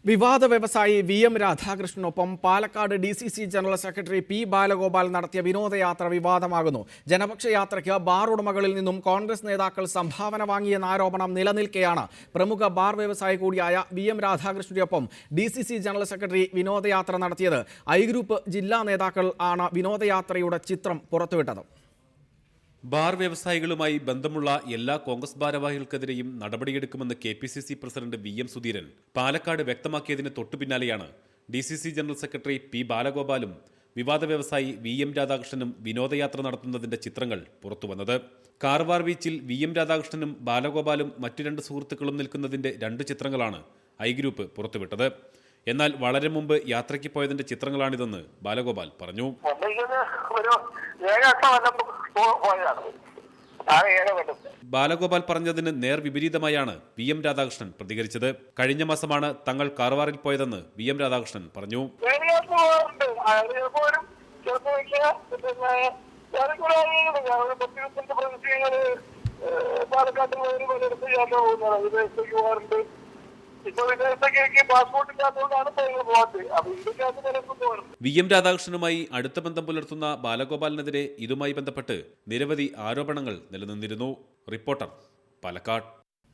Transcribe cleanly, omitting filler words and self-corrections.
വിവാദ വ്യവസായി വി.എം. രാധാകൃഷ്ണനൊപ്പം Palakkad DCC general secretary P. Balagopal നടത്തിയ വിനോദയാത്ര വിവാദമാകുന്നു. ജനപക്ഷ യാത്രയ്ക്ക് ബാർ ഉടമകളിൽ നിന്നും കോൺഗ്രസ് നേതാക്കൾ സംഭാവന വാങ്ങിയെന്ന ആരോപണം നിലനിൽക്കെയാണ് പ്രമുഖ ബാർ വ്യവസായി കൂടിയായ വി.എം. രാധാകൃഷ്ണനൊപ്പം ഡി.സി.സി ജനറൽ സെക്രട്ടറി വിനോദയാത്ര നടത്തിയത്. ഐ ഗ്രൂപ്പ് ജില്ലാ നേതാക്കൾ ആണ് വിനോദയാത്രയുടെ ചിത്രം പുറത്തുവിട്ടത്. ബാർ വ്യവസായികളുമായി ബന്ധമുള്ള എല്ലാ കോൺഗ്രസ് ഭാരവാഹികൾക്കെതിരെയും നടപടിയെടുക്കുമെന്ന് KPCC president VM. Sudheeran Palakkad വ്യക്തമാക്കിയതിന് തൊട്ടുപിന്നാലെയാണ് ഡി.സി.സി ജനറൽ സെക്രട്ടറി പി. ബാലഗോപാലും വിവാദ വ്യവസായി വി.എം. രാധാകൃഷ്ണനും വിനോദയാത്ര നടത്തുന്നതിന്റെ ചിത്രങ്ങൾ പുറത്തുവന്നത്. കാർവാർ ബീച്ചിൽ വി.എം. രാധാകൃഷ്ണനും ബാലഗോപാലും മറ്റു രണ്ട് സുഹൃത്തുക്കളും നിൽക്കുന്നതിന്റെ രണ്ട് ചിത്രങ്ങളാണ് ഐ ഗ്രൂപ്പ് പുറത്തുവിട്ടത്. എന്നാൽ വളരെ മുമ്പ് യാത്രയ്ക്ക് പോയതിന്റെ ചിത്രങ്ങളാണിതെന്ന് ബാലഗോപാൽ പറഞ്ഞു. ബാലഗോപാൽ പറഞ്ഞതിന് നേർ വിപരീതമായാണ് വി.എം. രാധാകൃഷ്ണൻ പ്രതികരിച്ചത്. കഴിഞ്ഞ മാസമാണ് തങ്ങൾ കാർവാറിൽ പോയതെന്ന് വി.എം. രാധാകൃഷ്ണൻ പറഞ്ഞു. വി.എം. രാധാകൃഷ്ണനുമായി അടുത്ത ബന്ധം പുലർത്തുന്ന ബാലഗോപാലിനെതിരെ ഇതുമായി ബന്ധപ്പെട്ട് നിരവധി ആരോപണങ്ങൾ നിലനിന്നിരുന്നു. റിപ്പോർട്ടർ, പാലക്കാട്.